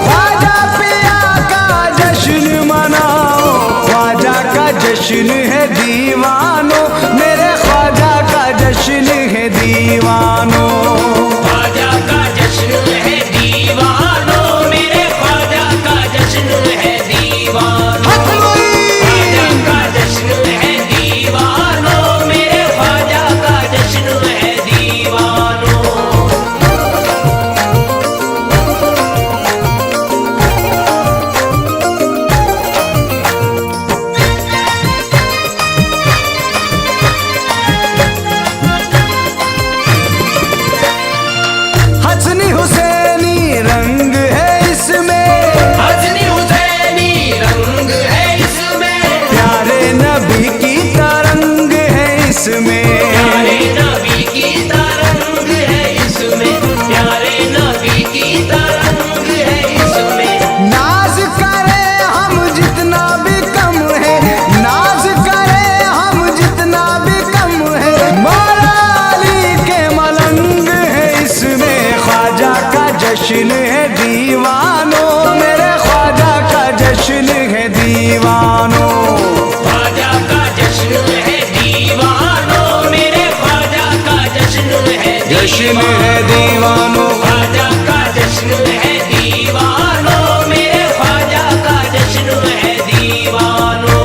ख्वाजा पिया का जश्न मनाओ, ख्वाजा का जश्न है दीवानो, मेरे ख्वाजा का जश्न है दीवानो। ख्वाजा का जश्न है दीवानो, मेरे ख्वाजा का जश्न है दीवानो। ख्वाजा का जश्न है दीवानो, मेरे ख्वाजा का जश्न है दीवानो। हसनी हुसैनी रंग है इसमें, हसनी हुसैनी रंग है इसमें, प्यारे नबी की तरंग है इसमें, प्यारे नबी की तरंग है इसमें, प्यारे नबी की तरंग है इसमें। नाज करे हम जितना भी कम है, नाज करे हम जितना भी कम है, मौला अली के मलंग है इसमें। ख्वाजा का जश्न है दीवानो, मेरे ख्वाजा का जश्न है दीवानो। ख्वाजा का जश्न है दीवानो, मेरे ख्वाजा का जश्न है जश्न है दीवानो। ख्वाजा का जश्न है दीवानो, मेरे ख्वाजा का जश्न है दीवानो।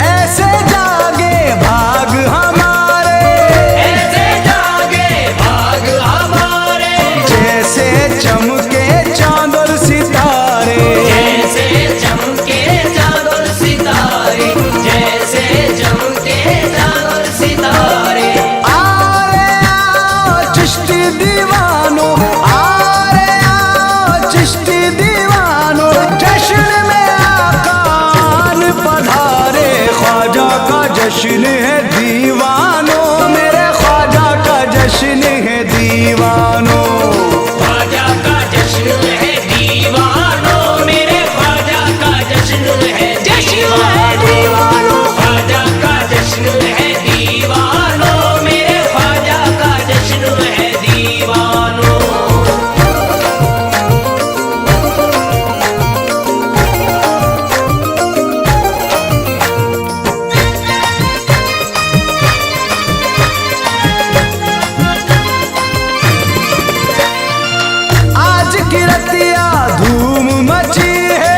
ऐसे जागे भाग हमारे, ऐसे जागे भाग हमारे, जैसे चमके चांद और सितारे, जैसे चमके चाँद और सितारे, जैसे चमके चाँद और सितारे। आरे आओ चिश्ती दीवानो, आरे आओ चिश्ती दीवानो, जश्न में आकान पधारे। ख्वाजा का जश्न है दीवानो, मेरे ख्वाजा का जश्न है दीवानो। ख्वाजा का जश्न है दीवानो, मेरे ख्वाजा का जश्न है दीवानो। ख्वाजा का जश्न है दीवानो, मेरे ख्वाजा का जश्न है दीवानो। आज की रतिया धूम मची है,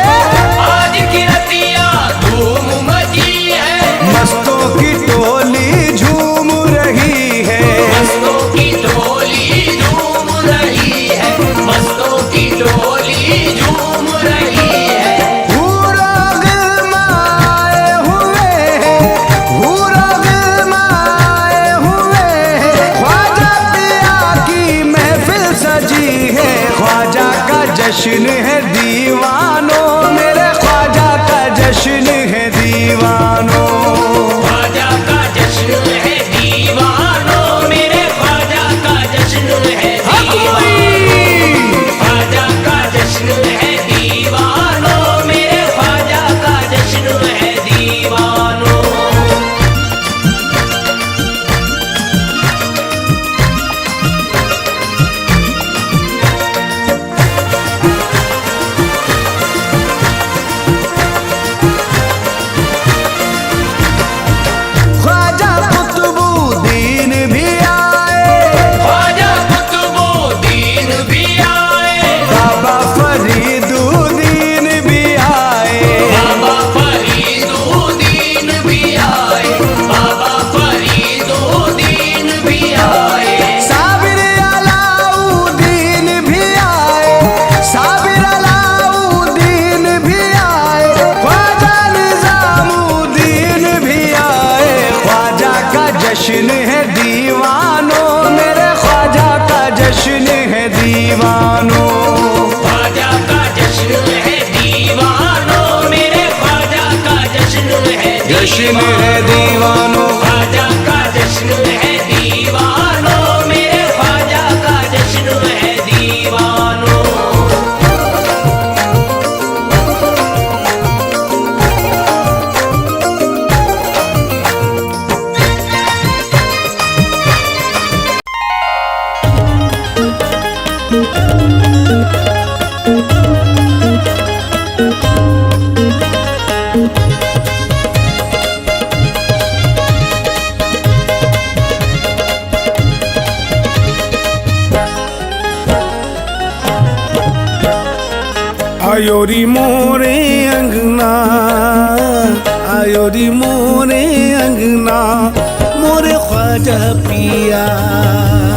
आज की रतिया धूम मची है, मस्तों की टोली झूम रही है, मस्तों की टोली झूम रही है, मस्तों की टोली झूम रही है। हूरा गिलमाए हुए हैं, हूरा गिलमाए हुए हैं, ख्वाजा पिया की महफिल सजी है। ख्वाजा का जश्न है दीवानो, मेरे ख्वाजा का जश्न है दीवानो। ख्वाजा का जश्न है दीवानो, मेरे ख्वाजा का जश्न है दीवानो। ख्वाजा का जश्न है दीवानो, मेरे ख्वाजा का जश्न है दीवानो। ख्वाजा कुतुबुद्दीन भी आए, ख्वाजा कुतुबुद्दीन भी आए, बाबा फरीदुद्दीन भी आए, बाबा फरीदुद्दीन भी आए, बाबा फरीदुद्दीन भी आए। साबिर अलाउद्दीन भी आए, साबिर अलाउद्दीन भी आए, ख्वाजा निजामुद्दीन भी आए। ख्वाजा का जश्न है दीवानो, मेरे ख्वाजा का जश्न है दीवानो। ख्वाजा का जश्न है दीवानो, मेरे ख्वाजा का जश्न है जश्न है दीवानो। ख्वाजा का जश्न है दीवानो, मेरे ख्वाजा का जश्न है दीवानो। आयो री मोरे अंगना, आयो री मोरे अंगना, मोरे ख्वाजा पिया।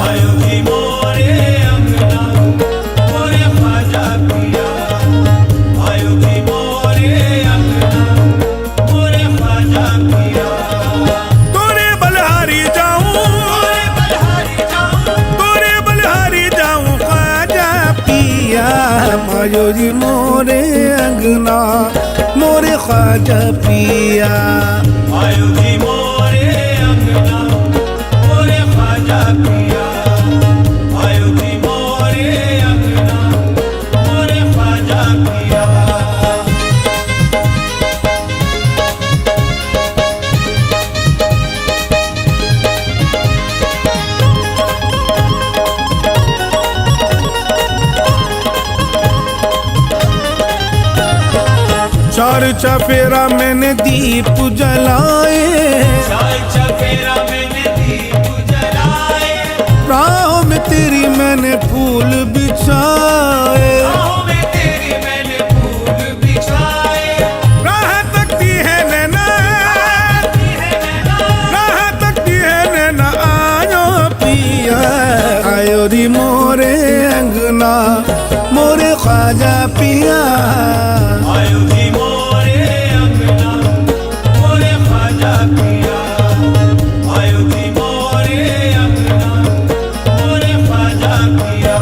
आयो जी मोरे अंगना मोरे ख्वाजा पिया, आयो जी मोरे अंगना मोरे ख्वाजा पिया। तोरे बलहारी जाऊं, तोरे बलहारी जाऊं, तोरे बलहारी जाऊं ख्वाजा पिया। आयो री मोरे अंगना, मोरे ख्वाजा पिया। आयो जी मोरे अंगना मोरे ख्वाजा पिया, आयो जी मोरे अंगना मोरे ख्वाजा पिया। चार चफेरा मैंने दीप जलाए, चार चफेरा मैंने दीप जलाए, राहों में तेरी मैंने फूल बिछाए। राहों में तेरी मैंने फूल बिछाए। राह तकती है नैना, राह तकती है नैना, आयो पिया। आयो री मोरे अंगना, मोरे ख्वाजा पिया। आयो जी मोरे अंगना मोरे ख्वाजा पिया, आयो जी मोरे अंगना मोरे ख्वाजा पिया।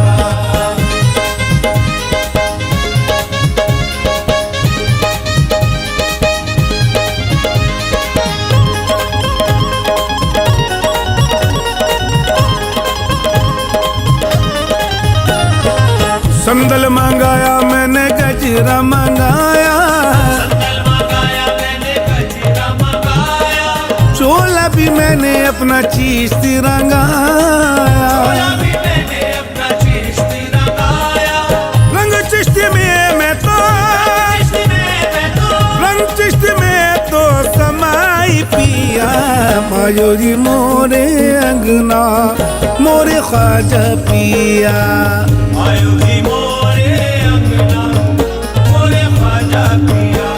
संदल मंगाया मैंने गजरा मंगाया, संदल मंगाया मैंने गजरा मंगाया, चोला भी मैंने अपना चीज रंगाया। चोला भी मैंने अपना चिश्ती रंगाया। रंग चिश्ती में मैं तो, चिश्ती में मैं तो, रंग चिश्ती में तो समाई पिया। आयो री मोरे अंगना, मोरे ख्वाजा पिया। आयो जी मोरे अंगना मोरे ख्वाजा पिया,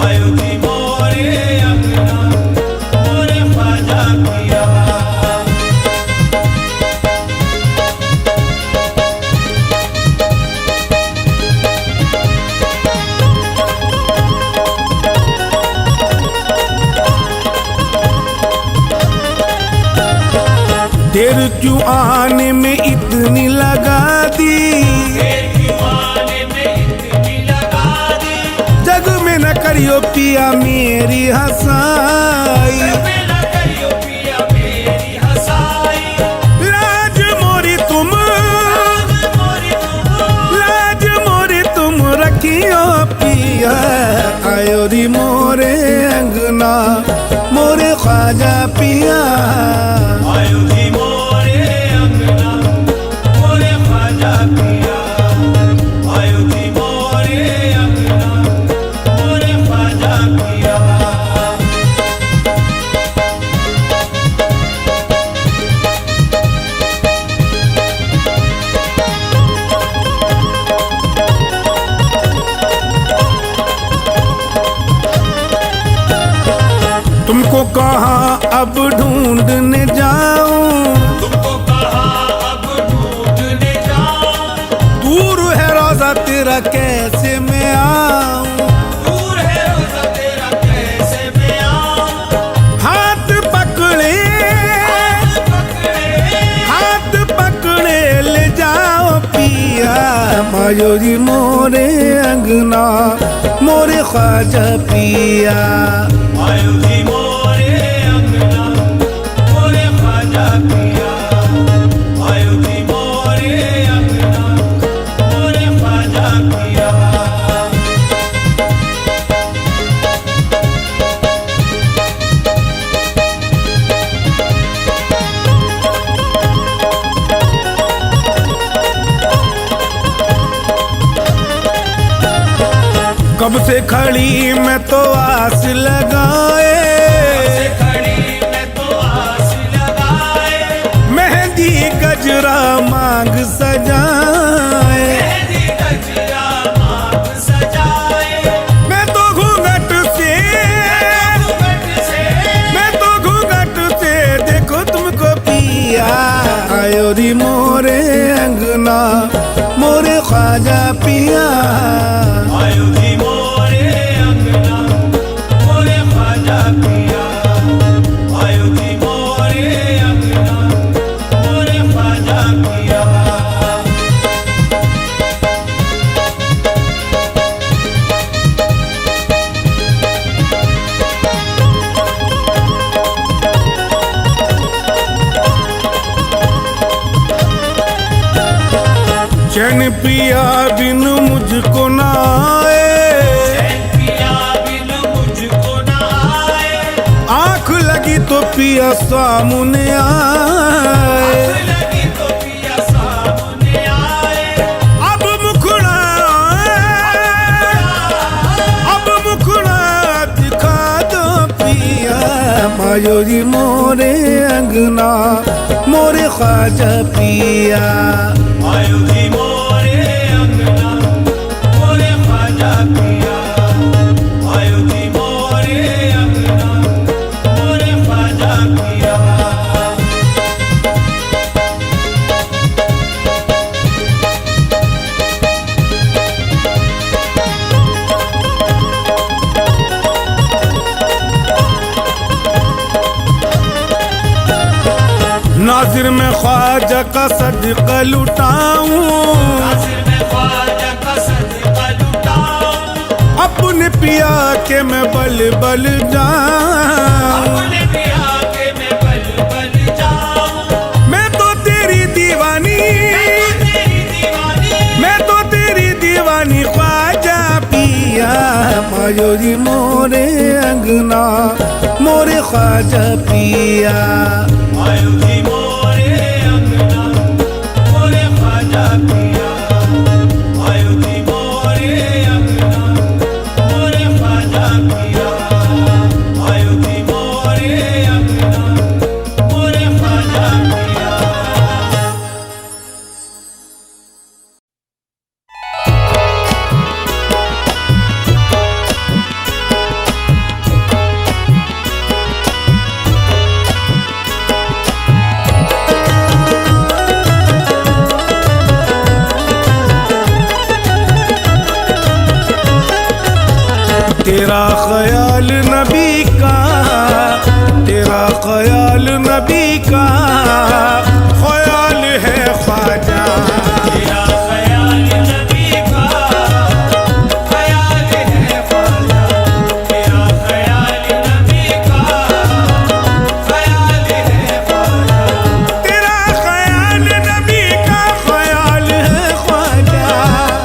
आयो जी मोरे अंगना मोरे ख्वाजा पिया। देर क्यों आने में इतनी लगा दी, देर क्यों आने में इतनी लगा दी, जग में न करियो पिया मेरी हंसाई। मेरा करियो पिया मेरी हंसाई। लाज मोरी तुम, मोरी तुम, लाज मोरी तुम रखियो पिया। आयो री मोरे अंगना, मोरे ख्वाजा पिया। आयो जी मोरे अंगना मोरे ख्वाजा पिया, आयो जी मोरे अंगना मोरे ख्वाजा पिया। तुमको कहाँ अब ढूंढने जाऊं, तुमको कहा अब ढूंढने जाऊं, दूर है रोजा तेरा कैसे मैं आऊं। दूर है रोजा तेरा कैसे मैं आऊं। हाथ पकड़े, पकड़े, हाथ पकड़े ले जाओ पिया। आयो री मोरे अंगना, मोरे ख्वाजा पिया। आयो जी मोरे अंगना मोरे ख्वाजा पिया, आयो जी मोरे अंगना मोरे ख्वाजा पिया। कब से खड़ी मैं तो आस लगाए, से खड़ी मैं तो आस लगाए, मेहंदी गजरा मांग सजाए। मेहंदी गजरा मांग ख्वाजा पिया। आयो जी मोरे अंगना मोरे ख्वाजा पिया, आयो जी मोरे अंगना मोरे ख्वाजा पिया। चैन पिया बिन मुझको ना आए, पिया बिन मुझको ना आए, आँख लगी तो पिया सामने आए। लगी तो पिया सामने आए। अब मुखड़ा दिखा दो पिया, मायो जी मोरे अंगना मोरे ख्वाजा पिया। आयो जी मोरे अंगना मोरे ख्वाजा पिया, आयो जी मोरे अंगना मोरे ख्वाजा पिया। नाजिर में ख्वाजा का सदका लुटाऊं, नासिर में ख्वाजा का सदका लुटाऊं, अपने पिया के मैं बल बल जाऊं। अपने पिया के मैं बल बल जाऊं। मैं तो तेरी दीवानी, तेरी दीवानी, मैं तो तेरी दीवानी ख्वाजा पिया। मायो जी मोरे अंगना मोरे ख्वाजा पिया। आयो जी मोरे अंगना मोरे ख्वाजा पिया, आयो जी मोरे अंगना मोरे ख्वाजा पिया, आयो जी मोरे अंगना मोरे ख्वाजा पिया। तेरा ख्याल नबी का, तेरा ख्याल नबी का ख्याल है ख्वाजा। तेरा ख्याल नबी का ख्याल है ख्वाजा, तेरा ख्याल नबी का ख्याल है ख्वाजा, तेरा ख्याल नबी का ख्याल है ख्वाजा।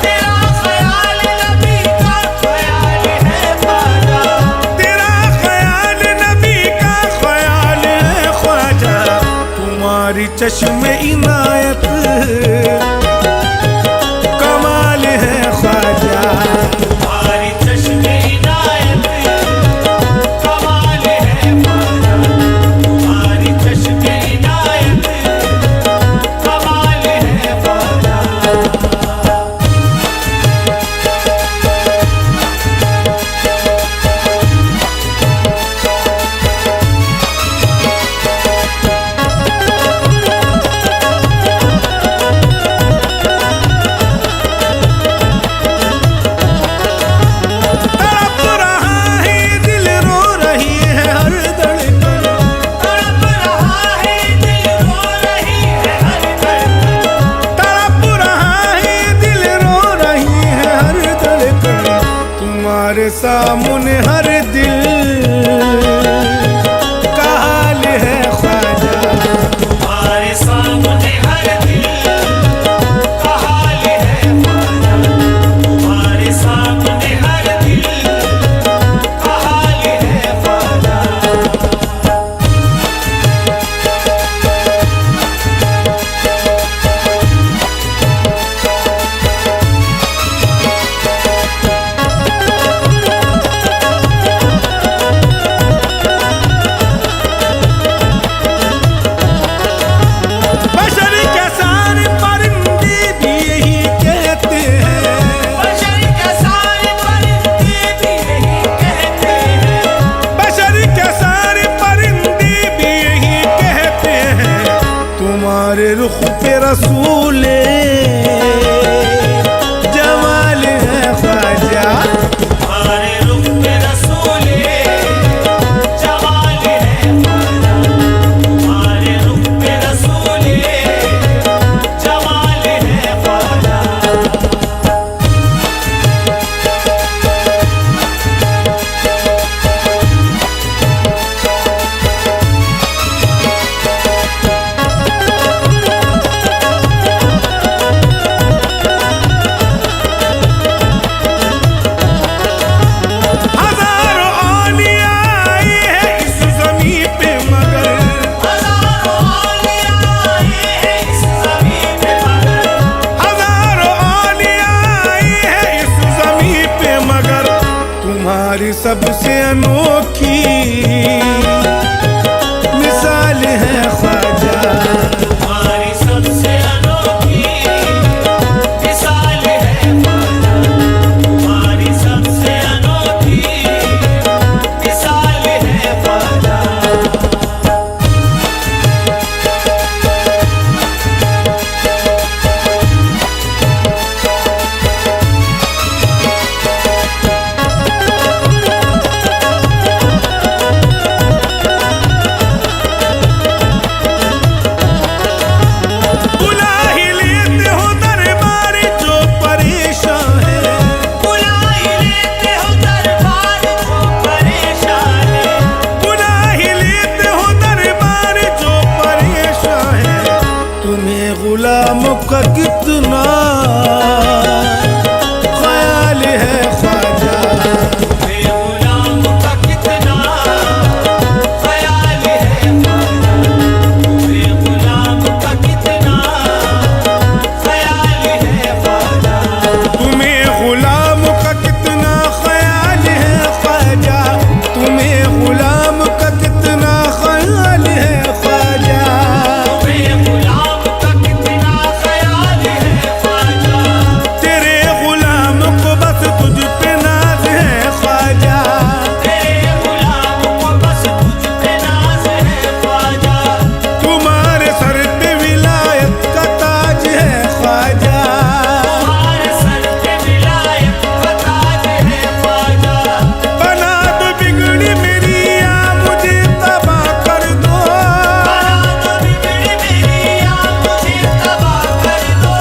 तेरा ख्याल नबी का ख्याल है ख्वाजा, तेरा ख्याल नबी का ख्याल है ख्वाजा। तुम्हारी चश्मे इनायत कमाल है ख्वाजा। तुम्हारी चश्मे इनायत कमाल है ख्वाजा, तुम्हारी चश्मे इनायत कमाल है ख्वाजा। तड़प रहा है दिल रो रही है हर धड़कन, तड़प रहा है दिल रो रही है हर धड़कन, तड़प रहा है दिल रो रही है हर धड़कन। तुम्हारे सामने हर दिल का हाल है ख्वाजा। तुम्हारे सामने हर दिल का हाल है ख्वाजा, तुम्हारे सामने हर दिल का हाल है ख्वाजा। सबसे अनोखी मिसाल है ख्वाजा। तुम्हारी सबसे अनोखी मिसाल है ख्वाजा, तुम्हारी सबसे अनोखी मिसाल है ख्वाजा। बुला ही लेते हो दरबार जो परेशान है, बुला ही लेते हो दरबार जो परेशान है, बुला ही लेते हो दरबार जो परेशान है। तुम्हें गुलाम का कितना ख्याल है ख्वाजा। तुम्हें गुलाम का कितना ख्याल है ख्वाजा, तुम्हें गुलाम का कितना ख्याल है ख्वाजा। तुम्हें गुलाम का कितना ख्याल है ख्वाजा, तुम्हें गुलाम का कितना ख्याल है ख्वाजा। तुम्हें गुलाम का कितना ख्याल है ख्वाजा, तेरे गुलाम को बस तुझ पे नाज है ख्वाजा। तेरे गुलाम को बस तुझ पे नाज है ख्वाजा। तुम्हारे सर पे विलायत का ताज है ख्वाजा। तुम्हारे सर पे विलायत का ताज है ख्वाजा। बना दो बिगड़ी मेरी या मुझे तबाह कर दो। बना दो बिगड़ी मेरी या मुझे तबाह कर दो।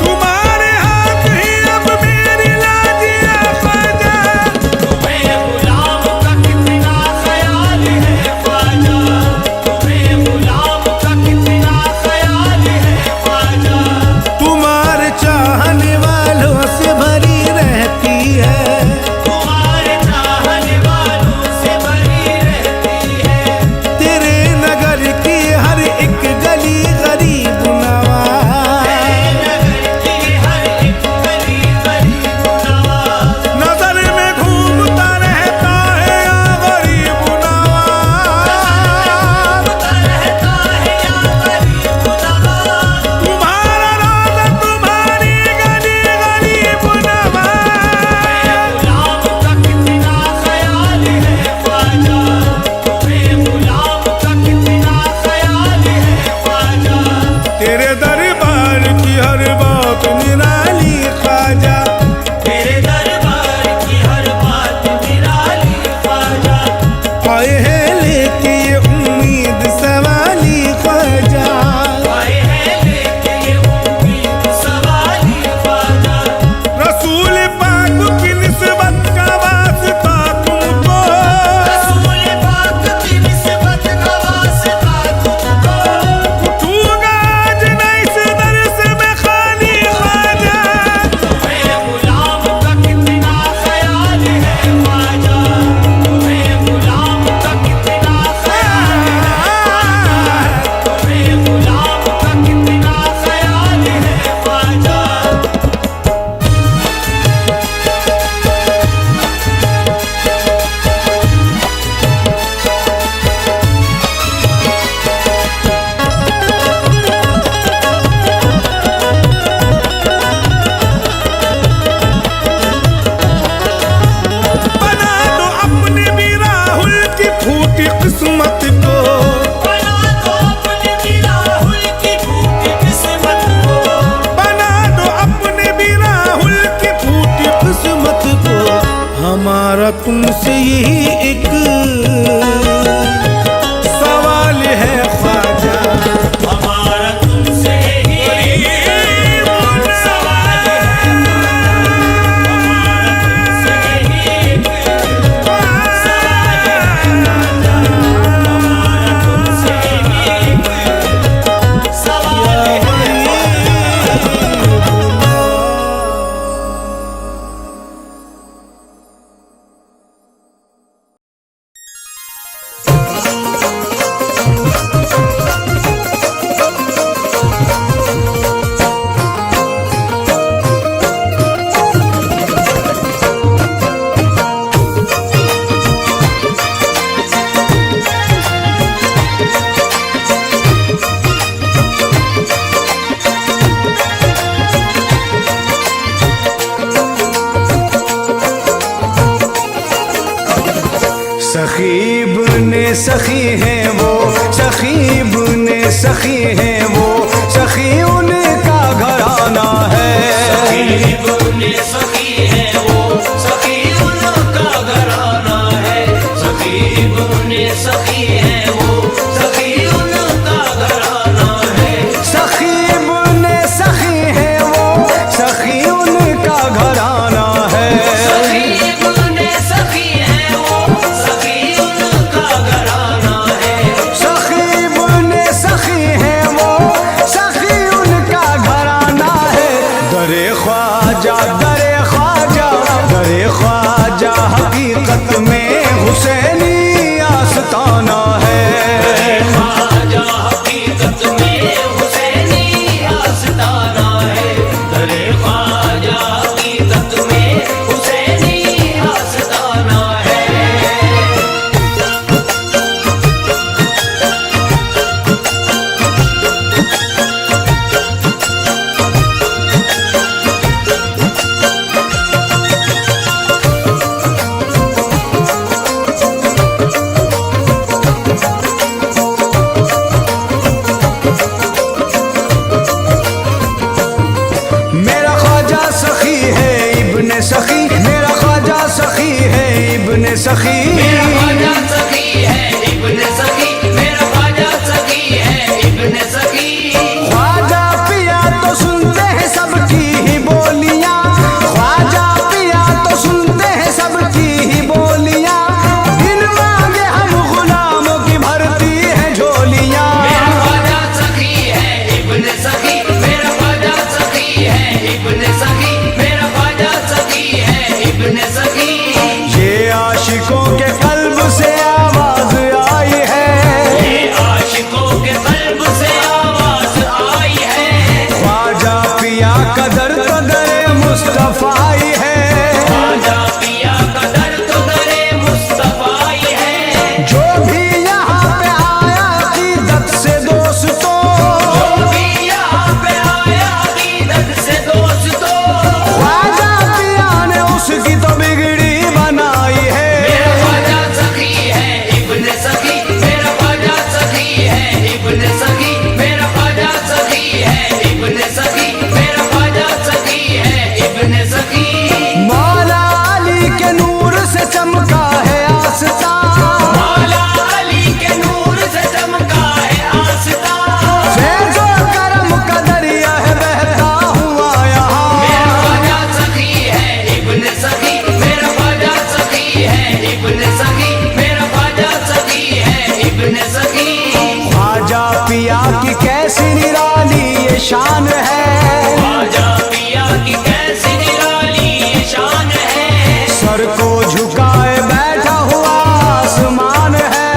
तुम्हारे हाथ ही अब मेरी लाज है ख्वाजा। तुम्हें गुलाम का कितना ख्याल है ख्वाजा, तुम्हें गुलाम का कितना ख्याल है ख्वाजा। तुम्हारे चाहने वालों से भरी रहती है, तुम्हारे चाहने वालों से भरी रहती है, तेरे नगर की हर एक गली गरीब नवाज। तेरे नगर की हर एक गली गरीब नवाज। नजर में घूमता रहता है या गरीब नवाज। रहता है या गरीब नवाज। तुम्हारा रोज़ा तुम्हारी गली गरीब नवाज। गुलाम का कितना ख्याल है ख्वाजा, तुम्हें गुलाम का कितना ख्याल है ख्वाजा। तेरे दरबार की हर बात निराली ख्वाजा। तेरे दरबार की हर बात निराली ख्वाजा। आए हैं लेके ये उम्मीद सवाली ख्वाजा। आए हैं लेके ये उम्मीद सवाली ख्वाजा। रसूल पाक की निस्बत का वास्ता तुमको, रसूल पाक की निस्बत का वास्ता तुमको। उठूंगा आज मैं इस दर से मैं खाली ख्वाजा। तुम्हें गुलाम का कितना ख्याल है ख्वाजा, तुम्हें गुलाम का कितना ख्याल है ख्वाजा। तुम्हें गुलाम का कितना ख्याल है ख्वाजा। बना दो अपने भी राहुल की फूटी किस्मत को, बना दो अपने भी राहुल की फूटी किस्मत को। बना दो अपने भी राहुल की फूटी किस्मत को। हमारा तुमसे यही एक सवाल है ख्वाजा। हमारा तुमसे यही सवाल है, हमारा तुमसे यही सवाल है, हमारा तुमसे यही सवाल है। सखीब ने सखी है वो, सखीब ने सखी है वो, सखी उनका घराना है। सखीब ने सखी है वो, सखी उनका घराना है। सखीब ने सखी है वो, सखी उनका घराना है। सखीब ने सखी है वो, सखी उनका घराना है। सखीब ने सखी है वो, सखी उनका घराना है। सखीब ने सखी है वो, सखी उनका घराना है। दरे ख्वाजा, दरे ख्वाजा, दरे ख्वाजा हकीकत में हुसैनी आस्ताना है। ख्वाजा हकीकत में हुसैनी आस्ताना है। दरे ख्वाजा हकीकत में हुसैनी आस्ताना है। मेरा ख्वाजा सखी है इब्ने सखी, मेरा ख्वाजा सखी है इब्ने सखी। मेरा ख्वाजा सखी है इब्ने सखी, मेरा ख्वाजा सखी है इब्ने सखी। ख्वाजा पिया तो सुनते हैं सबकी ही बोलियां, ख्वाजा पिया तो सुनते हैं सबकी ही बोलियां। बिन मांगे हम गुलामों की भरती है झोलियां। मेरा ख्वाजा सखी है इब्ने सखी, मेरा ख्वाजा सखी है इब्ने सखी, मेरा ख्वाजा सखी है इब्ने सखी। ये आशिकों के कल्ब से आवाज आई है, ये आशिकों के कल्ब से आवाज आई है। ख्वाजा पिया का दर्द तो दरे मुस्तफाई है। ख्वाजा पिया का दर्द तो दरे मुस्तफाई है। जो भी यहाँ पे आया अकीदत से दोस्तों, जो भी यहाँ पे आया अकीदत से दोस्तों, ख्वाजा पिया ने उसकी तो बिगड़ी बनाई है। मेरा ख्वाजा सखी है इब्ने सखी, मेरा ख्वाजा सखी है इब्ने सखी, मेरा ख्वाजा सखी है इब्ने सखी, मेरा ख्वाजा सखी है इब्ने सखी। मौला अली के नूर से चमका है आस्था, मौला अली के नूर से चमका है आस्था। फैज़ो करम का दरिया है बहता हुआ यहाँ। मेरा ख्वाजा सखी है इब्ने सखी, मेरा ख्वाजा सखी है इब्ने सखी, मेरा ख्वाजा सखी है इब्ने सखी। ख्वाजा पिया की कैसी निराली ये शान है, ख्वाजा पिया की कैसी निराली ये शान है। सर को झुकाए बैठा हुआ आसमान है।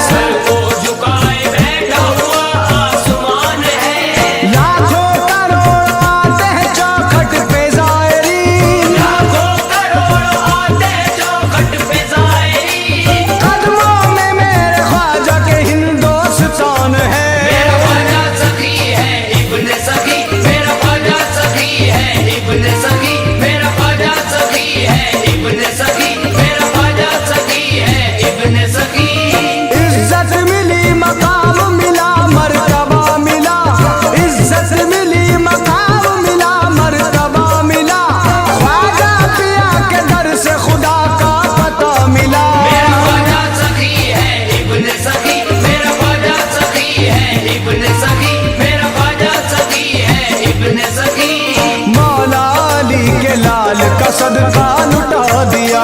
सर को झुकाए बैठा हुआ आसमान है। लाखों करोड़ आते हैं चौखट पे ज़ायरीन, लाखों करोड़ आते हैं चौखट पे ज़ायरीन। कदमों में मेरे ख्वाजा के हिंदुस्तान है। मेरा ख्वाजा सखी है इब्ने सखी, मेरा ख्वाजा सखी है इब्ने सखी, मेरा ख्वाजा सखी है इब्ने सखी, मेरा ख्वाजा सखी है इब्ने सखी। इज्जत मिली मकाम मिला मर्तबा मिला, इज्जत मिली मकाम मिला मर्तबा मिला। ख्वाजा पिया के दर से खुदा का पता मिला। मेरा ख्वाजा सखी है इब्ने सखी, मेरा ख्वाजा सखी है इब्ने सखी, मेरा ख्वाजा सखी है इब्ने सखी। मौला अली के लाल का सदका लुटा दिया,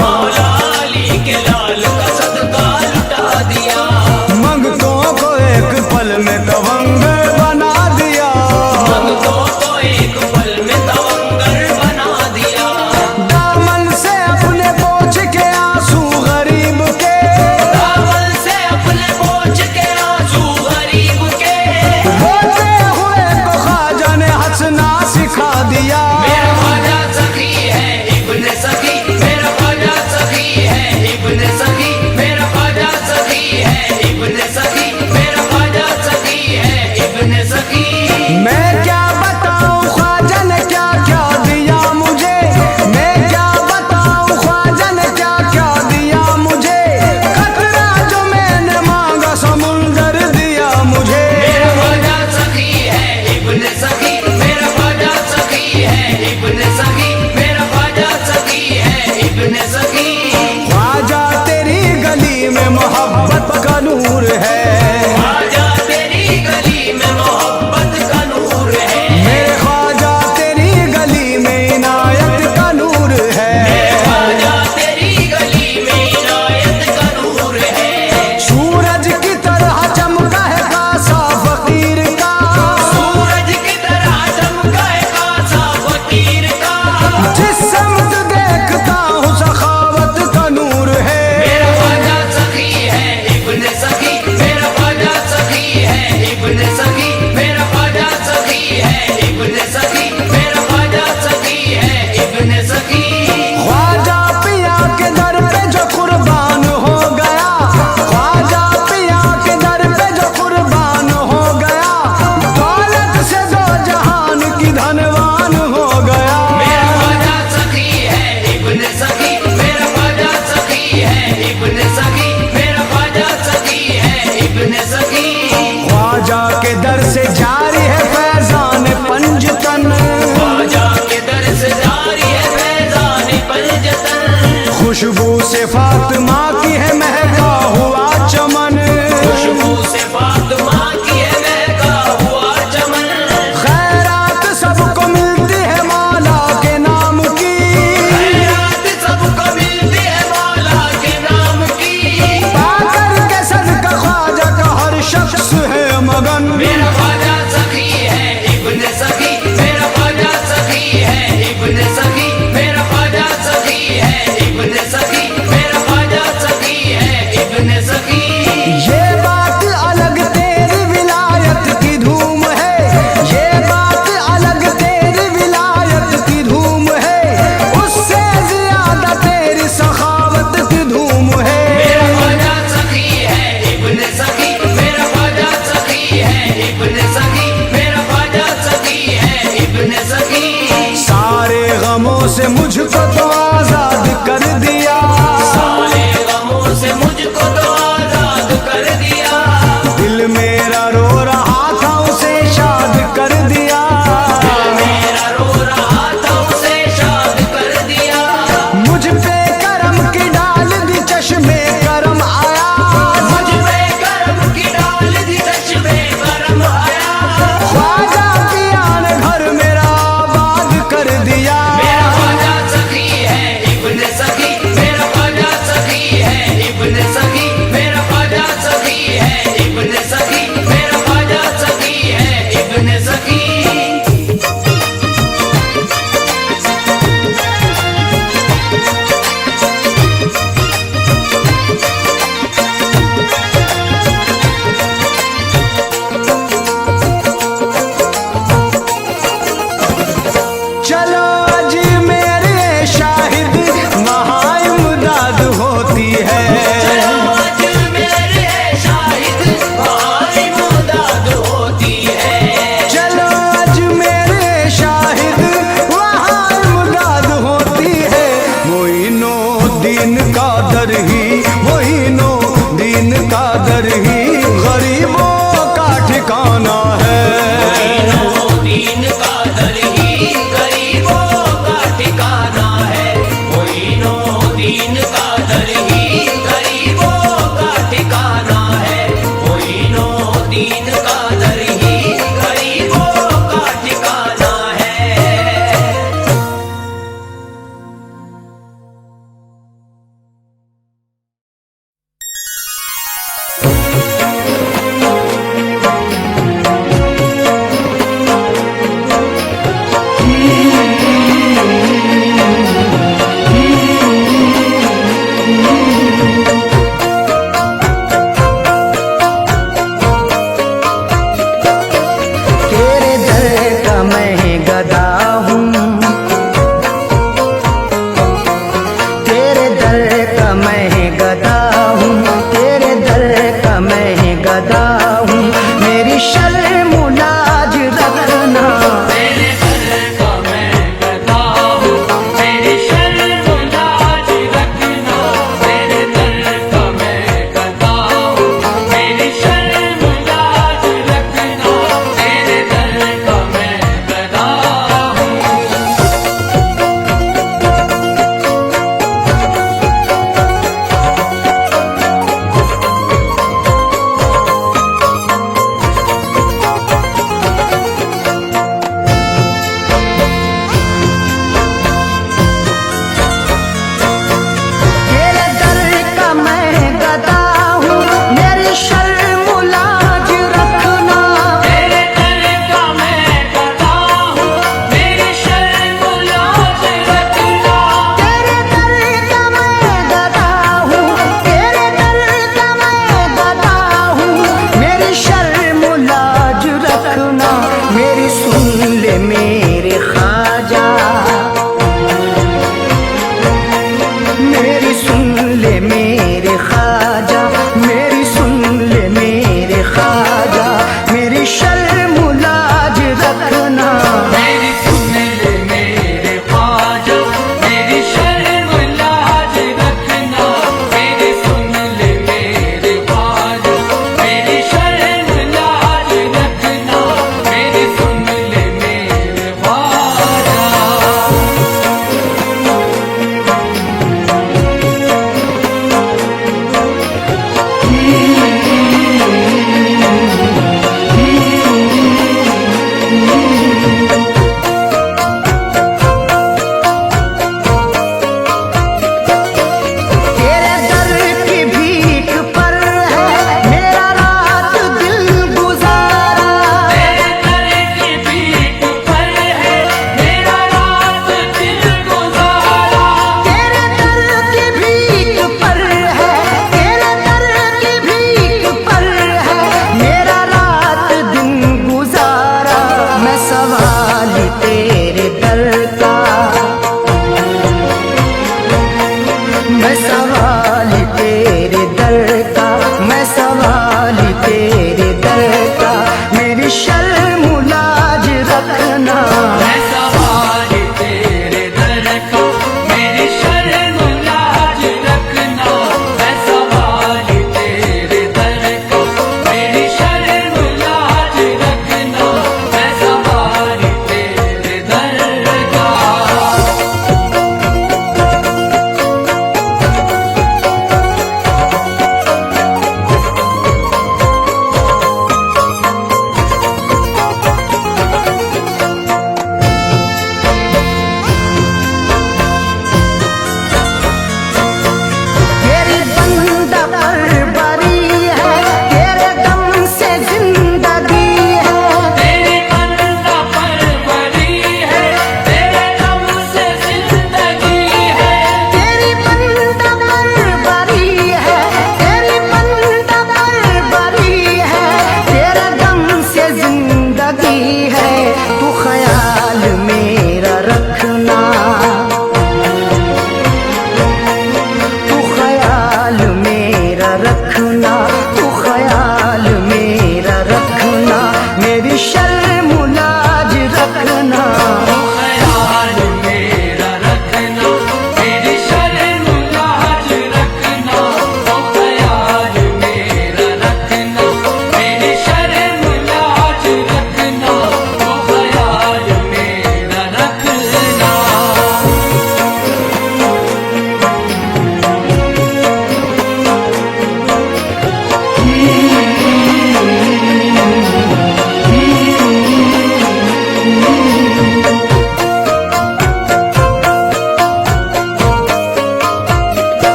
मौला अली के लाल का सदका लुटा दिया। मंगतों को एक पल में तवंगर बना दिया। मंगतों को एक पल में तवंगर बना दिया। दामन से अपने पोंछ के आंसू गरीब के, दामन से अपने पोंछ के आंसू गरीब के, रोते हुए को ख्वाजा ने हंसना सिखा दिया। मेरा ख्वाजा सखी है इब्ने खुशबू से फातिमा की है महका हुआ चमन, खुशबू से फातिमा की है महका हुआ चमन। खैरात सबको मिलती है मौला के नाम की, खैरात सबको मिलती है मौला के नाम की। पाकर के सदका ख्वाजा का हर शख्स है मगन। मेरा ख्वाजा सखी है इब्ने सखी, मेरा ख्वाजा सखी है इब्ने सखी, मेरा ख्वाजा सखी है इब्ने सखी, मेरा ख्वाजा सखी है इब्ने सखी। ये बात अलग तेरी विलायत की धूम है, ये बात अलग तेरी विलायत की धूम है, उससे ज्यादा तेरी सखावत की धूम है। मेरा ख्वाजा सखी है इब्ने सखी, मेरा ख्वाजा सखी है इब्ने सखी, मेरा ख्वाजा सखी है इब्ने सखी। सारे गमों से मुझको तो आजाद कर दिया, सारे गमों से मुझको तो आजाद कर दिया। दिल मेरा रो रहा था उसे शाद कर दिया, दिल मेरा रो रहा था उसे शाद कर दिया। मुझ पे करम की डाल दी चश्मे करम आया, मुझ पे करम की डाल दी चश्मे करम आया। ख्वाजा पिया ने घर मेरा आबाद कर दिया। मेरा ख्वाजा सखी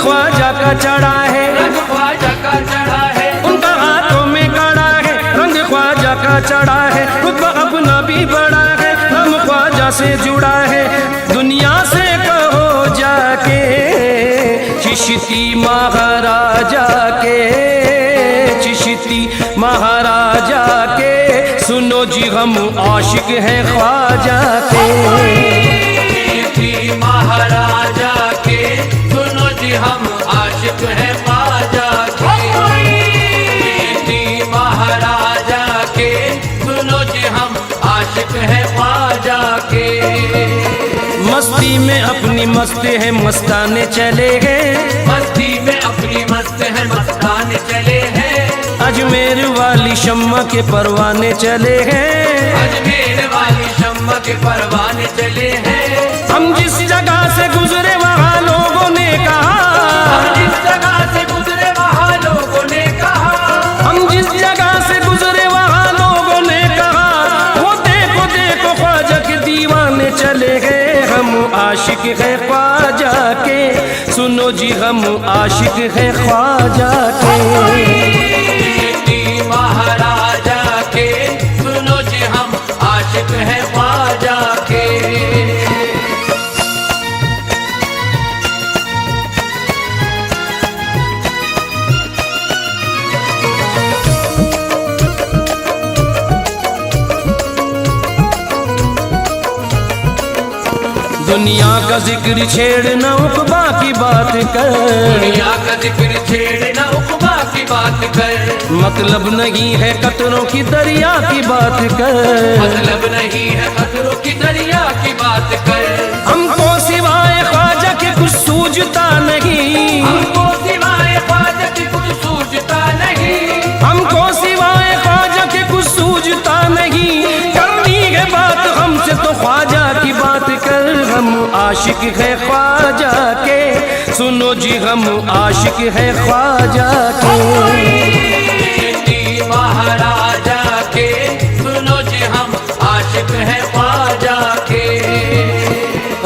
ख्वाजा का चढ़ा है, रंग ख्वाजा का चढ़ा है, उनका हाथों में कड़ा है, रंग ख्वाजा का चढ़ा है, रुतबा अपना भी बड़ा है, हम ख्वाजा से जुड़ा है, दुनिया से कहो जाके चिश्ती महाराजा के, चिश्ती महाराजा के, सुनो जी हम आशिक हैं ख्वाजा के। चिश्ती महाराजा के, सुनो जी हम आशिक हैं ख्वाजा के। चिश्ती महाराजा के, सुनो जी हम आशिक हैं ख्वाजा के। मस्ती में अपनी मस्त है मस्ताने चले गए, मस्ती में अपनी मस्त है मस्ताने चले हैं, अजमेर वाली शम्मा के परवाने चले हैं, अजमेर वाली शम्मा के परवाने चले हैं। हम जिस जगह से गुजरे वहाँ लोगों ने कहा, हम जिस जगह से गुजरे वहाँ लोगों ने कहा, हम जिस जगह से गुजरे वहाँ लोगों ने कहा, वो देखो देखो ख्वाजा के दीवाने चले गए, हम आशिक है ख्वाजा के, सुनो जी हम आशिक है ख्वाजा के। चिश्ती महाराजा के, सुनो जी हम आशिक हैं ख्वाजा के। दुनिया का जिक्र छेड़ न उकबा की बात कर, दुनिया का जिक्र छेड़ न उकबा की बात कर, मतलब नहीं है कतरों की दरिया की बात कर, मतलब नहीं है खतरों की दरिया की बात कर। हमको सिवाय ख्वाजा के कुछ सूझता नहीं, हमको सिवाय ख्वाजा के कुछ सूझता नहीं, हमको सिवाय ख्वाजा के कुछ सूझता नहीं, करनी है बात हमसे तो ख्वाजा की बात कर, हम आशिक है ख्वाजा के, सुनो जी हम आशिक है ख्वाजा के। चिश्ती महाराजा के, सुनो जी हम आशिक हैं ख्वाजा के।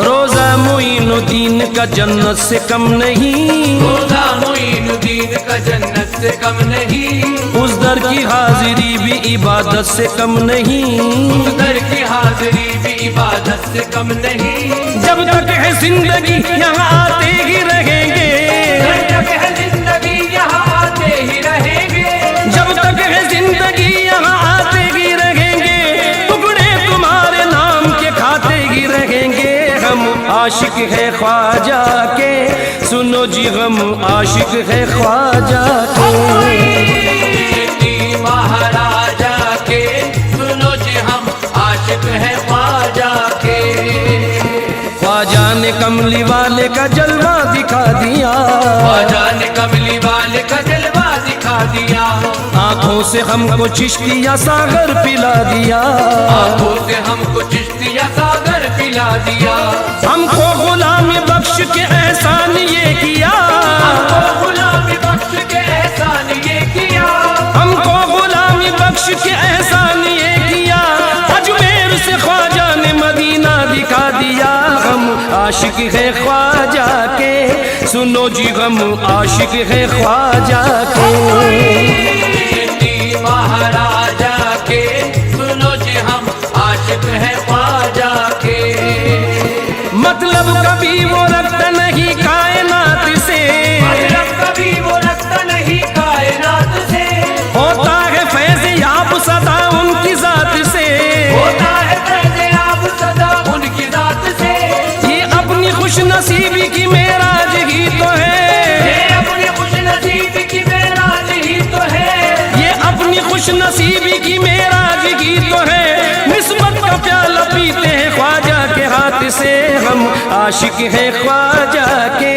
रोजा मोइनुद्दीन का जन्नत से कम नहीं, रोजा मोइनुद्दीन का जन्नत से कम नहीं, उस दर की हाजिरी भी इबादत से कम नहीं, उस दर की हाजिरी भी इबादत से कम नहीं। जब तक है जिंदगी यहाँ आते ही रहेंगे, जब तक है जिंदगी यहाँ आते ही रहेंगे, जब तक है जिंदगी यहाँ आते ही रहेंगे, टुकड़े तुम्हारे नाम के खाते ही रहेंगे, हम आशिक है ख्वाजा के, सुनो जी हम आशिक है ख्वाजा के। चिश्ती महाराजा के, सुनो जी हम आशिक हैं ख्वाजा के। ख्वाजा ने कमली वाले का जलवा दिखा दिया, ख्वाजा ने कमली वाले का जलवा दिखा दिया, आंखों से हमको चिश्तिया सागर पिला दिया, आंखों से हमको चिश्तिया सागर पिला दिया, हमको गुलामी बख्श के एहसान ये किया, हमको गुलामी बख्श के एहसान ये किया, हमको गुलामी बख्श के एहसान ये किया, अजमेर से ख्वाजा ने मदीना दिखा दिया, हम आशिक है ख्वाजा के, सुनो जी हम आशिक है ख्वाजा के। चिश्ती महाराजा के, सुनो जी हम आशिक हैं ख्वाजा के। मतलब कभी वो रखता नहीं कायनात से, मतलब कभी वो रखता नहीं कायनात से, होता है फैज़ याब सदा उनकी जात से, होता है फैज़ याब सदा उनकी जात से। ये अपनी खुश नसीबी की मेराज ही तो है, ये अपनी खुश नसीबी की मेराज ही तो है, ये अपनी खुश नसीबी की मेराज ही तो है, निस्बत का प्याला पीते हैं ख्वाजा के हाथ से, हम आशिक है ख्वाजा के,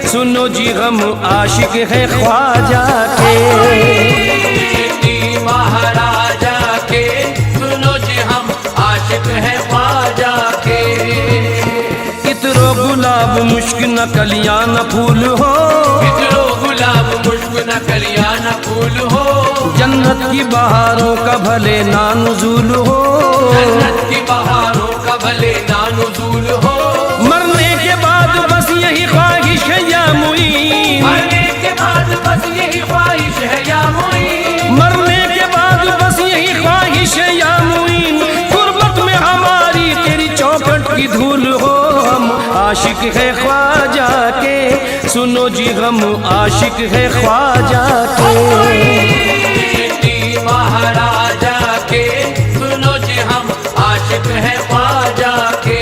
सुनो जी हम आशिक है ख्वाजा के। चिश्ती महाराजा के, सुनो जी हम आशिक हैं ख्वाजा के। इतरो गुलाब मुश्क न कलियां न फूल हो, इतरो गुलाब मुश्क न कलियां न फूल हो, जन्नत की बहारों का भले ना नुज़ूल हो, जन्नत की बहारों का भले ना नुज़ूल हो, मरने के बाद बस यही ख्वाहिश है या मुई, बस यही ख्वाहिश है या मुईन, मरने के बाद बस यही ख्वाहिश है या मुईन, गुर्बत में हमारी तेरी चौखट की धूल हो। हम आशिक है ख्वाजा के, सुनो जी हम आशिक है ख्वाजा के। चिश्ती महाराजा के, सुनो जी हम आशिक है ख्वाजा के।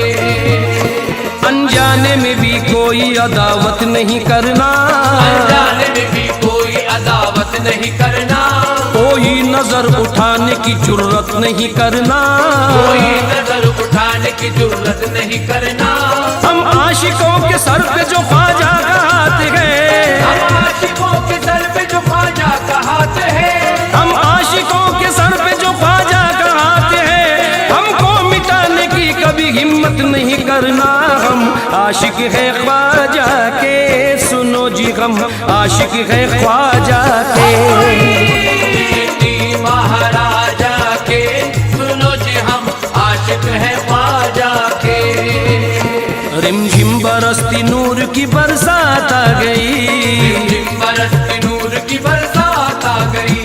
अनजाने में भी कोई अदावत नहीं करना, अनजाने में भी कोई अदावत नहीं करना, कोई नजर उठाने की जुर्रत नहीं करना, कोई नजर उठाने की जरूरत नहीं करना। हम आशिकों के सर पे जो ख्वाजा का हाथ है, हम आशिकों के सर पे जो ख्वाजा का हाथ है, हम आशिकों के सर पे जो ख्वाजा का हाथ है, हमको मिटाने की कभी हिम्मत नहीं करना। हम आशिक है ख्वाजा के, सुनो जी हम आशिक है ख्वाजा के। चिश्ती महाराजा के, सुनो जी हम आशिक है ख्वाजा के। रिमझिम बरसती नूर की बरसात आ गई, बरसती नूर की बरसात आ गई,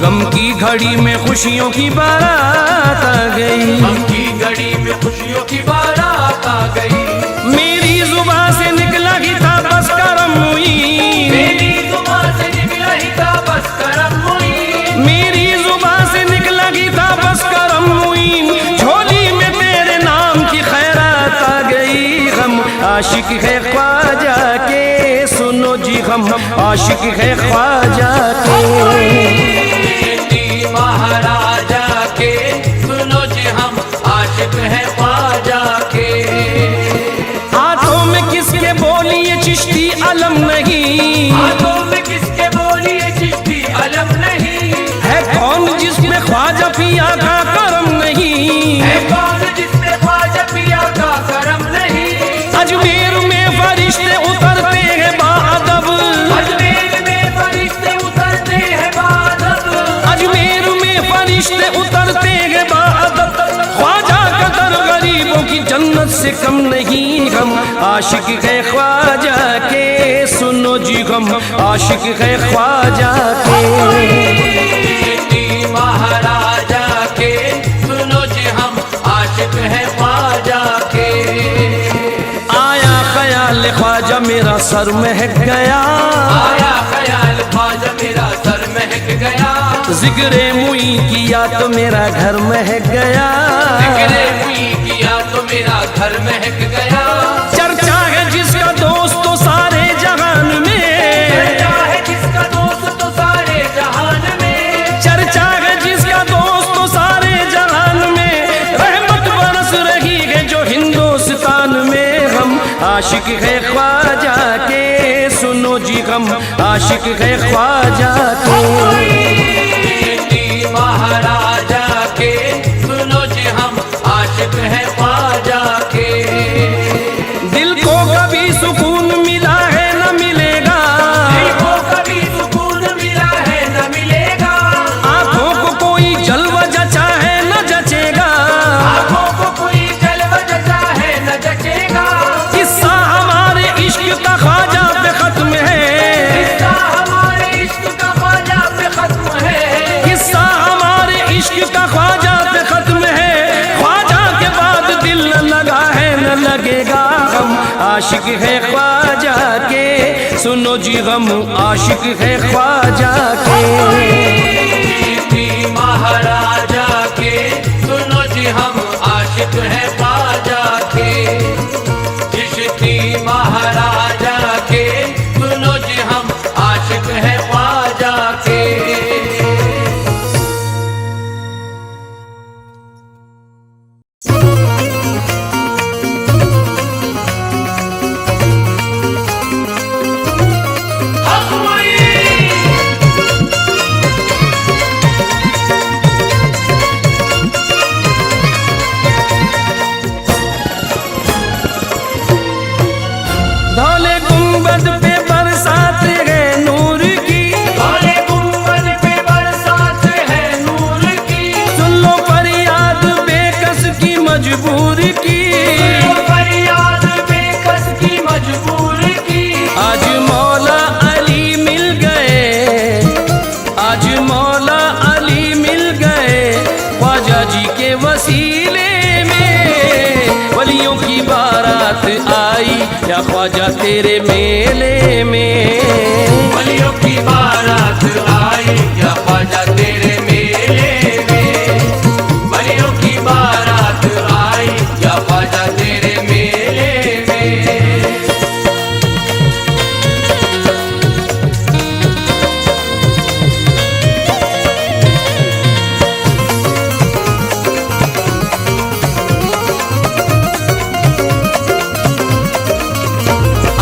गम की घड़ी में खुशियों की बारात आ गई, गम की घड़ी में खुशियों की बारात आ गई। मेरी जुबान से निकला ही था बस करम मुईन, मेरी जुबान से निकला ही था बस करम मुईन, मेरी जुबान से निकला ही था बस करम मुईन, झोली में तेरे नाम की खैरात आ गई। हम आशिक है ख्वाजा के, सुनो जी हम आशिक है ख्वाजा के। चिश्ती महाराजा के, सुनो जी हम आशिक है ख्वाजा के। हाथों में किसके बोली ये चिश्ती अलम नहीं, हाथों में किसके बोली ये चिश्ती अलम नहीं, है कौन जिसमें ख्वाजा पिया का करम नहीं, है कौन जिसमें ख्वाजा पिया का करम नहीं। अजमेर में फरिश्ते उतरते हैं बाअदब, अजमेर में फरिश्ते उतरते हैं बाअदब, अजमेर में फरिश्ते उतरते हैं बाअदब, ख्वाजा का दर गरीबों की जन्नत से कम नहीं। हम आशिक है ख्वाजा के, सुनो जी हम आशिक है ख्वाजा के। चिश्ती महाराजा के, सुनो जी हम आशिक है ख्वाजा के। आया ख्याल ख्वाजा मेरा सर महक गया, आया ख्याल ख्वाजा मेरा सर महक गया, जिक्रे मुई किया तो मेरा घर महक गया, जिक्रे हुई किया तो मेरा घर महक गया। चर्चा है जिसका दोस्त तो सारे जहान में, चर्चा है जिसका दोस्त तो सारे जहान में, चर्चा है जिसका दोस्त तो सारे जहान में, रहमत बरस रही है जो हिंदुस्तान में। हम आशिक है ख्वाजा के, सुनो जी हम आशिक है ख्वाजा के। चिश्ती महाराजा के, सुनो जी हम आशिक है ख्वाजा के। दिल को कभी सुकून मिला है न मिलेगा, दिल को कभी सुकून मिला है न मिलेगा, आंखों को कोई जलवा जचा है न जचेगा, आंखों को कोई जलवा जचा है न जचेगा। किस्सा हमारे इश्क का ख्वाजा पे खत्म है, किस्सा हमारे इश्क का ख्वाजा पे खत्म है, किस्सा हमारे इश्क का ख्वाजा पे खत्म है, ख्वाजा के बाद दिल न लगा है न लगेगा। हम आशिक है ख्वाजा के, सुनो जी हम आशिक है ख्वाजा के। चिश्ती महाराजा के, सुनो जी हम आशिक है ख्वाजा के। चिश्ती महाराजा के, सुनो जी हम आशिक है ख्वाजा के। हक आज मौला अली मिल गए ख्वाजा जी के वसीले में। वलियों की बारात आई या ख्वाजा तेरे मेले में। वलियों की बारात आई या ख्वाजा तेरे मेले में। वलियों की बारात आई या ख्वाजा तेरे मेले में।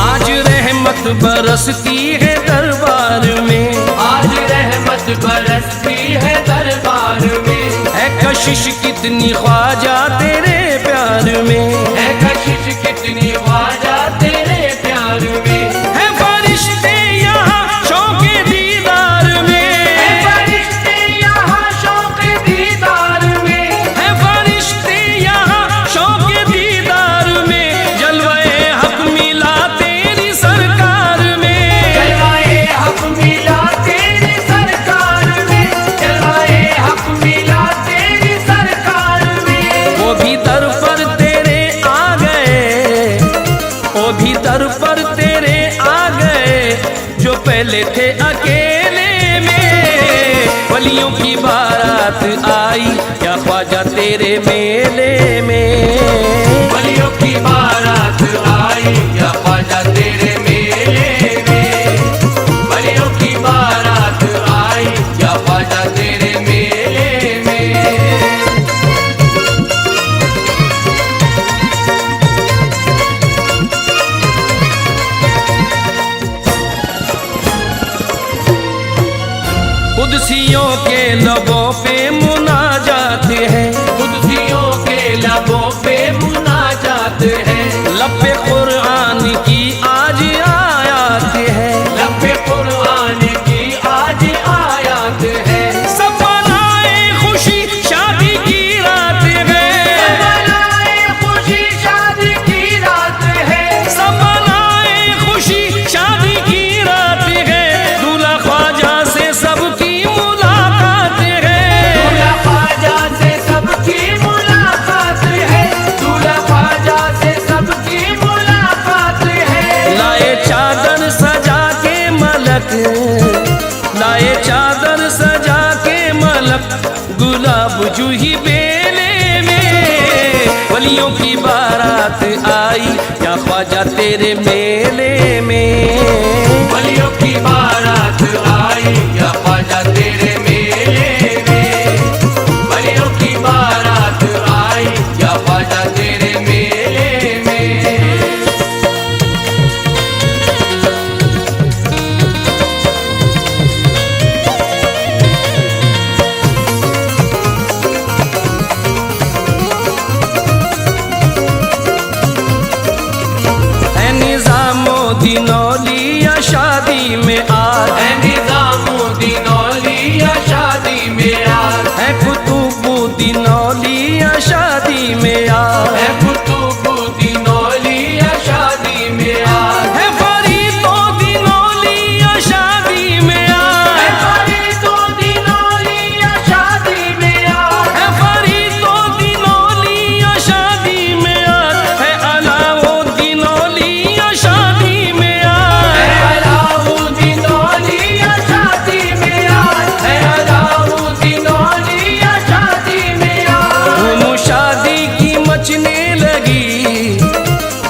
आज रहमत बरसती है दरबार में। आज रहमत बरसती है दरबार में। है कशिश कितनी ख्वाजा तेरे प्यार में। है कशिश कितनी ख्वाजा तेरे प्यार में। है फरिश्ते यहाँ शौक़े दीदार में। है फरिश्ते यहाँ शौक़े दीदार में। है फरिश्ते यहाँ शौक़े दीदार में। जलवाए हक मिला तेरी सरकार में। जलवाए हक मिला तेरी सरकार में। जलवाए हक मिला तेरी सरकार में। वो भी दर पर तेरे आ गए। वो भी दर पर तेरे आ गए जो पहले थे अकेले में। वलियों की बारात आई या ख्वाजा तेरे मेले में। वलियों की बारात आई या ख्वाजा तेरे मेले में। वलियों की बारात आई या ख्वाजा तेरे मेले में। कुदसियों के लबों पे मुनाजात है। कुदसियों के लबों पे मुनाजात है। लब पे कुरान की आज आयात है। लब पे कुरान की आज आयात है। सब मनाए खुशी शादी की रात है। मनाए खुशी शादी की रात है। सब मनाए खुशी शादी की रात है। दूल्हा ख्वाजा से सबकी मुलाकात है। दूल्हा ख्वाजा से सबकी मुलाकात है। दूल्हा ख्वाजा से सबकी मुलाकात है। लाए चादर सजा के मलक। लाए चादर सजा के मलक गुलाब जूही बेले में। वलियों की बारात आई या ख्वाजा तेरे मेले में। वलियों की बारात आई या ख्वाजा तेरे मेले में। वलियों की बारात आई या ख्वाजा तेरे मेले में। है निजामुद्दीन औलिया शादी में आज। है निजामुद्दीन औलिया शादी में आज। है कुतुबुद्दीन औलिया शादी में आज। है कुतुबुद्दीन औलिया शादी में आज। है फरीदुद्दीन औलिया शादी में आज। है फरीदुद्दीन औलिया शादी में आज। है फरीदुद्दीन औलिया शादी में आज। है अलाउद्दीन औलिया शादी में आज। है अलाउद्दीन औलिया शादी में आज। है अलाउद्दीन औलिया शादी में आज। धूम शादी की मचने लगी।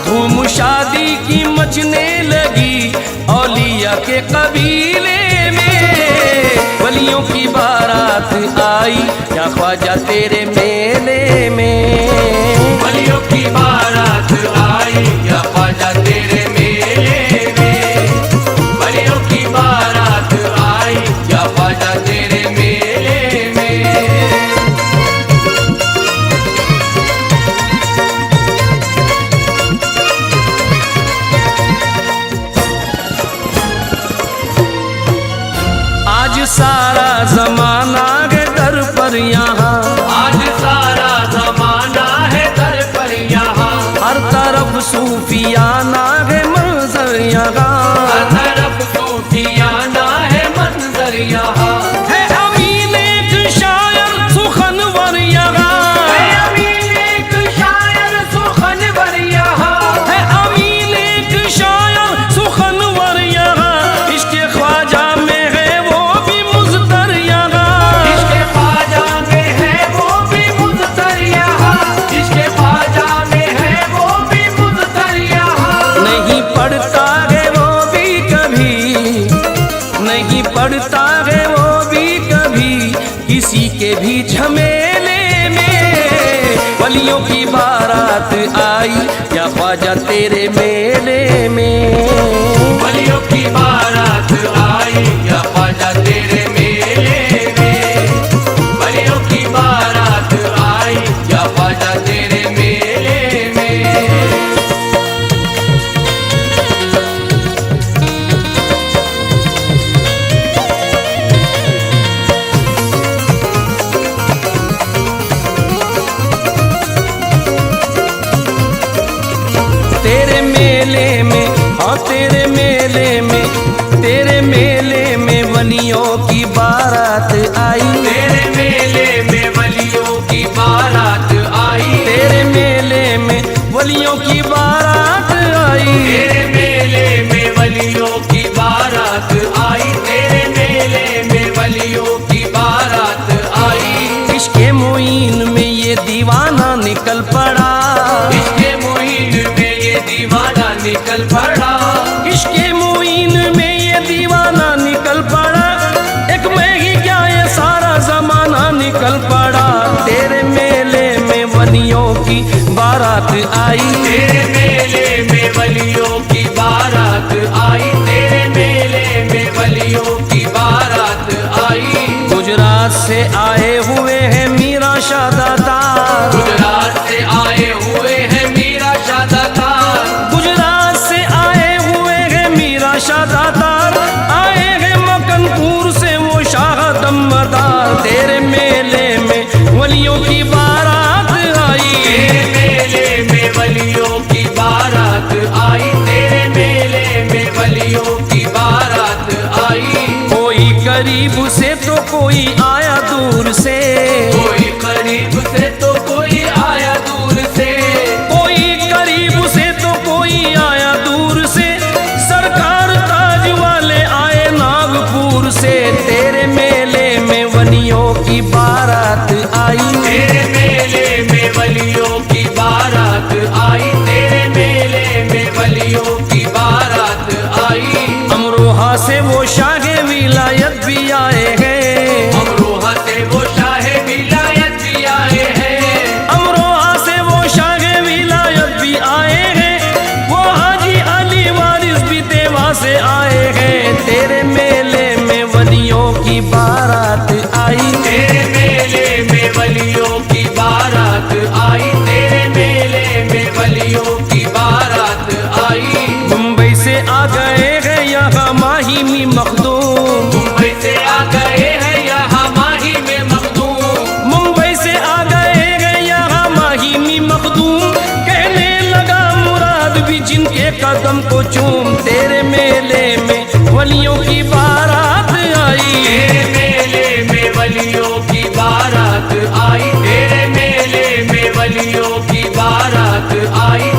धूम शादी की मचने लगी औलिया के कबीले में। वलियों की बारात आई या ख्वाजा तेरे मेले में। वलियों की बारात आई या ख्वाजा तेरे मेले में। वलियों की बारात आई या ख्वाजा तेरे मेले में। आज सारा जमाना है दर पर यहाँ। आज सारा जमाना है दर पर यहाँ। हर तरफ सूफियाना है मंजर यहाँ। हर तरफ सूफियाना है मंजर यहाँ। है किसी के भी झमेले में वलियों की बारात आई या ख्वाजा तेरे मेले में। वलियों की बारात आई या ख्वाजा तेरे मेले में। वलियों की बारात आई या ख्वाजा तेरे मेले में। तेरे मेले में, हाँ तेरे मेले में, तेरे मेले में वलियों की बारात आई। तेरे मेले में वलियों की बारात आई। तेरे मेले में वलियों की बारात आई। तेरे मेले में वलियों की बारात आई। तेरे मेले में वलियों की बारात आई। इश्क़े मोइन में ये दीवाना निकल पड़ा। इश्क़े मोइन में ये दीवाना निकल पड़ा। इश्क़े मोइन में ये दीवाना निकल पड़ा। एक मैं ही क्या ये सारा जमाना निकल पड़ा। तेरे मेले में वलियों की बारात आई। तेरे मेले में वलियों की बारात आई। तेरे मेले में वलियों की बारात आई। गुजरात से आए हुए हैं मीरा शाह दातार। गुजरात से आए हुए हैं मीरा शाह दातार। गुजरात से आए हुए हैं मीरा शाह दातार। आए हैं मकनपुर से वो शाह दमदार। तेरे मेले में वलियों की बारात आई। तेरे मेले में वलियों की बारात आई। तेरे मेले में वलियों की बारात आई। कोई करीब से तो कोई आया दूर से। कोई करीब से तो कोई आया दूर से। कोई करीब से तो कोई आया दूर से। सरकार ताज वाले आए नागपुर से। तेरे मेले में वलियों की बारात आई। तेरे मेले में वलियों की बारात आई। तेरे मेले में वलियों की बारात आई। अमरोहा से वो शाहे विलायत भी आए हैं। अमरोहा से वो शाहे विलायत भी आए हैं। अमरोहा से वो शाहे विलायत भी आए हैं। वो हाजी अली वारिस भी देवा से आए हैं। तेरे मेले में वलियों की बारात आई। तेरे मेले में वलियों की बारात आई। तेरे मेले में वलियों की बारात आई। मुंबई से आ गए हैं यहाँ माही में मखदूम। मुंबई से आ गए हैं यहाँ माही में मखदूम। मुंबई से आ गए हैं यहाँ माही में मखदूम। कहने लगा मुराद भी जिनके कदम को चूम। तेरे मेले में वलियों की बारात आई। तेरे मेले में वलियों की बारात आई। तेरे मेले में वलियों की बारात आई।